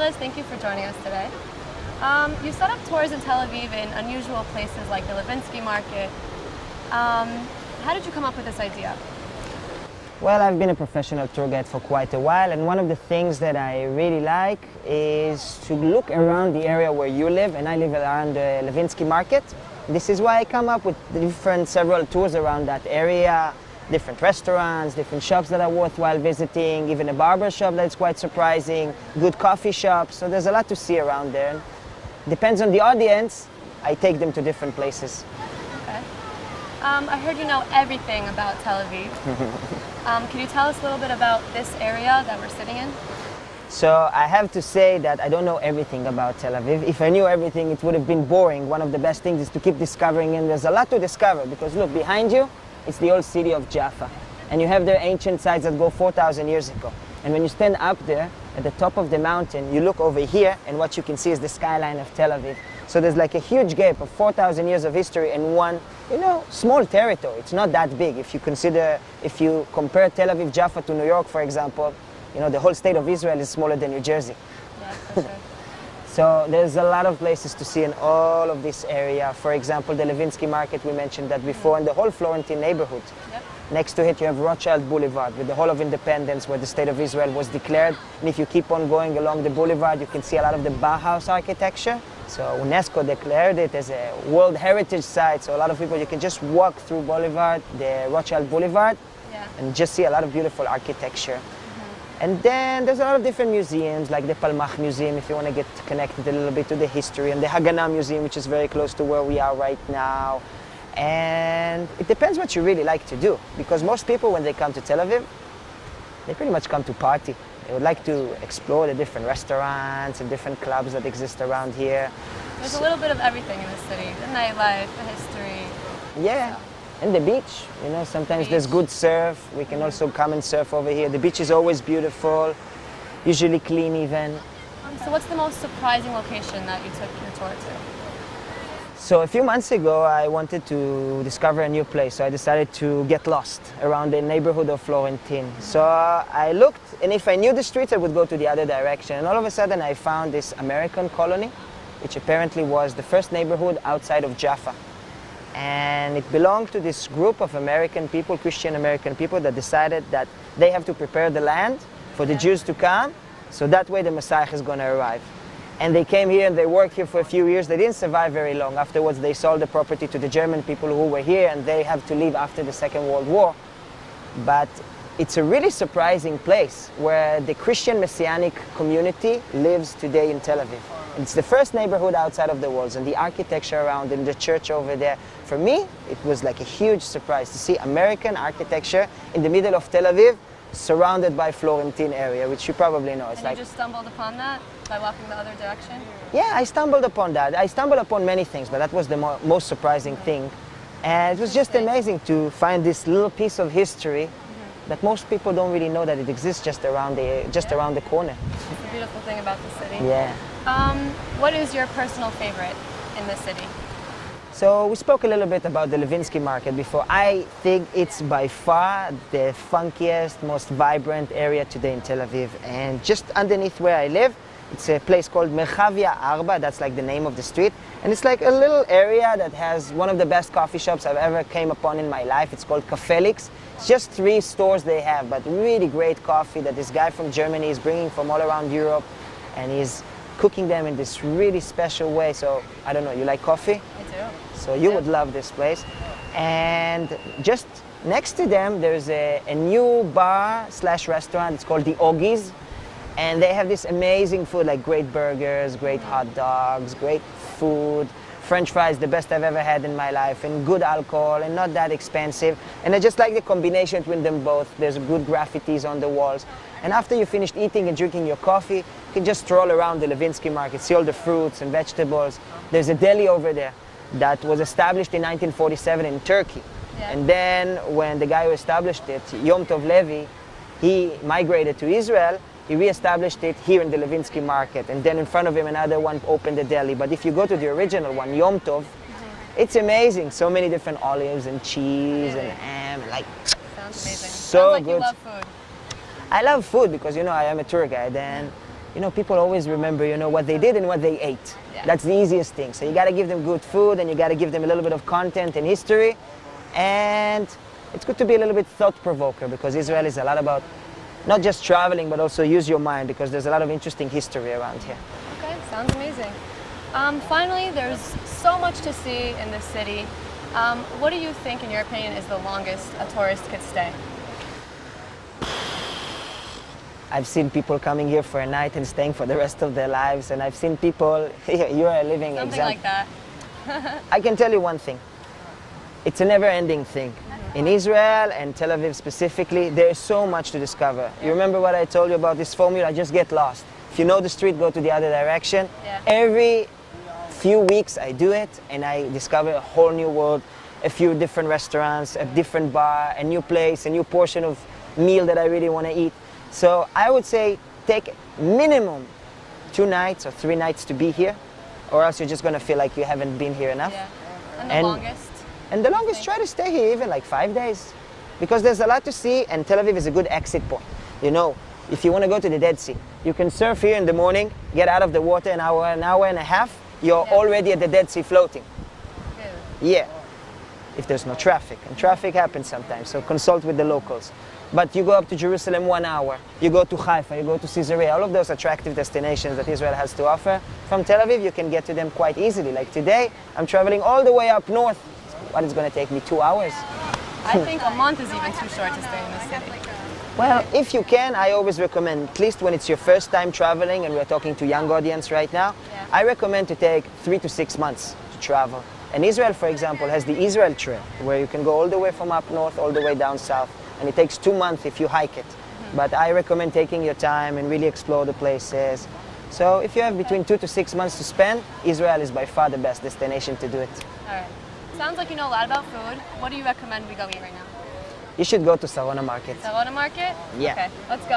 Erez, thank you for joining us today. You set up tours in Tel Aviv in unusual places like the Levinsky Market. How did you come up with this idea? Well, I've been a professional tour guide for quite a while, and one of the things that I really like is to look around the area where you live, and I live around the Levinsky Market. This is why I come up with several tours around that area, different restaurants, different shops that are worthwhile visiting, even a barber shop that's quite surprising, good coffee shops, so there's a lot to see around there. Depends on the audience, I take them to different places. Okay. I heard you know everything about Tel Aviv. Can you tell us a little bit about this area that we're sitting in? So I have to say that I don't know everything about Tel Aviv. If I knew everything, it would have been boring. One of the best things is to keep discovering, and there's a lot to discover because look, behind you, it's the old city of Jaffa. And you have their ancient sites that go 4,000 years ago. And when you stand up there at the top of the mountain, you look over here and what you can see is the skyline of Tel Aviv. So there's like a huge gap of 4,000 years of history in one, small territory. It's not that big. If you compare Tel Aviv, Jaffa to New York, for example, the whole state of Israel is smaller than New Jersey. Yeah, for sure. So there's a lot of places to see in all of this area. For example, the Levinsky Market, we mentioned that before, and the whole Florentine neighborhood. Yep. Next to it, you have Rothschild Boulevard with the Hall of Independence where the State of Israel was declared. And if you keep on going along the boulevard, you can see a lot of the Bauhaus architecture. So UNESCO declared it as a World Heritage Site. So a lot of people, you can just walk through Boulevard, the Rothschild Boulevard, and just see a lot of beautiful architecture. And then there's a lot of different museums, like the Palmach Museum, if you want to get connected a little bit to the history, and the Haganah Museum, which is very close to where we are right now. And it depends what you really like to do, because most people, when they come to Tel Aviv, they pretty much come to party. They would like to explore the different restaurants and different clubs that exist around here. There's a little bit of everything in the city, the nightlife, the history. Yeah. And the beach, sometimes there's good surf. We can also come and surf over here. The beach is always beautiful, usually clean even. So what's the most surprising location that you took your tour to? So a few months ago, I wanted to discover a new place. So I decided to get lost around the neighborhood of Florentine. So I looked, and if I knew the streets, I would go to the other direction. And all of a sudden, I found this American colony, which apparently was the first neighborhood outside of Jaffa. And it belonged to this group of American people, Christian American people, that decided that they have to prepare the land for the Jews to come, so that way the Messiah is going to arrive. And they came here and they worked here for a few years. They didn't survive very long. Afterwards, they sold the property to the German people who were here, and they have to leave after the Second World War. But it's a really surprising place where the Christian Messianic community lives today in Tel Aviv. And it's the first neighborhood outside of the walls, and the architecture around and the church over there. For me, it was like a huge surprise to see American architecture in the middle of Tel Aviv, surrounded by Florentine area, which you probably know. It's you just stumbled upon that by walking the other direction? Yeah, I stumbled upon that. I stumbled upon many things, but that was the most surprising thing. And it was just amazing to find this little piece of history that most people don't really know that it exists just around the corner. It's a beautiful thing about the city. Yeah. What is your personal favorite in the city? So we spoke a little bit about the Levinsky Market before. I think it's by far the funkiest, most vibrant area today in Tel Aviv. And just underneath where I live, it's a place called Merchavia Arba, that's like the name of the street. And it's like a little area that has one of the best coffee shops I've ever came upon in my life. It's called Cafelix. It's just 3 stores they have, but really great coffee that this guy from Germany is bringing from all around Europe. And he's cooking them in this really special way. So, I don't know, you like coffee? I do. So you would love this place. And just next to them, there's a new bar/restaurant. It's called the Oggies. And they have this amazing food, like great burgers, great hot dogs, great food. French fries, the best I've ever had in my life, and good alcohol, and not that expensive. And I just like the combination between them both. There's good graffitis on the walls. And after you finished eating and drinking your coffee, you can just stroll around the Levinsky Market, see all the fruits and vegetables. There's a deli over there that was established in 1947 in Turkey. Yeah. And then when the guy who established it, Yom Tov Levi, he migrated to Israel. He re-established it here in the Levinsky Market, and then in front of him another one opened a deli. But if you go to the original one, Yom Tov, it's amazing. So many different olives and cheese and ham, and sounds amazing. So sounds like good. You love food. I love food because I am a tour guide, and you know, people always remember, you know, what they did and what they ate. Yeah. That's the easiest thing. So you got to give them good food, and you got to give them a little bit of content and history. And it's good to be a little bit thought-provoker, because Israel is a lot about not just traveling, but also use your mind, because there's a lot of interesting history around here. Okay, sounds amazing. Finally, there's so much to see in this city. What do you think, in your opinion, is the longest a tourist could stay? I've seen people coming here for a night and staying for the rest of their lives, and I've seen people, you are a living Something example. like that. I can tell you one thing. It's a never-ending thing. In Israel and Tel Aviv specifically, there is so much to discover. You remember what I told you about this formula? Just get lost. If you know the street, go to the other direction. Yeah. Every few weeks I do it, and I discover a whole new world, a few different restaurants, a different bar, a new place, a new portion of meal that I really want to eat. So I would say take minimum 2 nights or 3 nights to be here, or else you're just going to feel like you haven't been here enough. Yeah. And the longest? And the longest, try to stay here even like 5 days, because there's a lot to see, and Tel Aviv is a good exit point. You know, if you want to go to the Dead Sea, you can surf here in the morning, get out of the water an hour and a half, you're already at the Dead Sea floating. Really? Yeah, if there's no traffic, and traffic happens sometimes, so consult with the locals. But you go up to Jerusalem 1 hour, you go to Haifa, you go to Caesarea, all of those attractive destinations that Israel has to offer. From Tel Aviv, you can get to them quite easily. Like today, I'm traveling all the way up north. What is going to take me 2 hours? I think a month is even too short to stay in this city. Well, if you can, I always recommend, at least when it's your first time traveling, and we're talking to young audience right now, I recommend to take 3 to 6 months to travel. And Israel, for example, has the Israel Trail, where you can go all the way from up north, all the way down south. And it takes 2 months if you hike it. But I recommend taking your time and really explore the places. So if you have between 2 to 6 months to spend, Israel is by far the best destination to do it. All right. Sounds like you know a lot about food. What do you recommend we go eat right now? You should go to Sarona Market. Sarona Market? Yeah. Okay, let's go.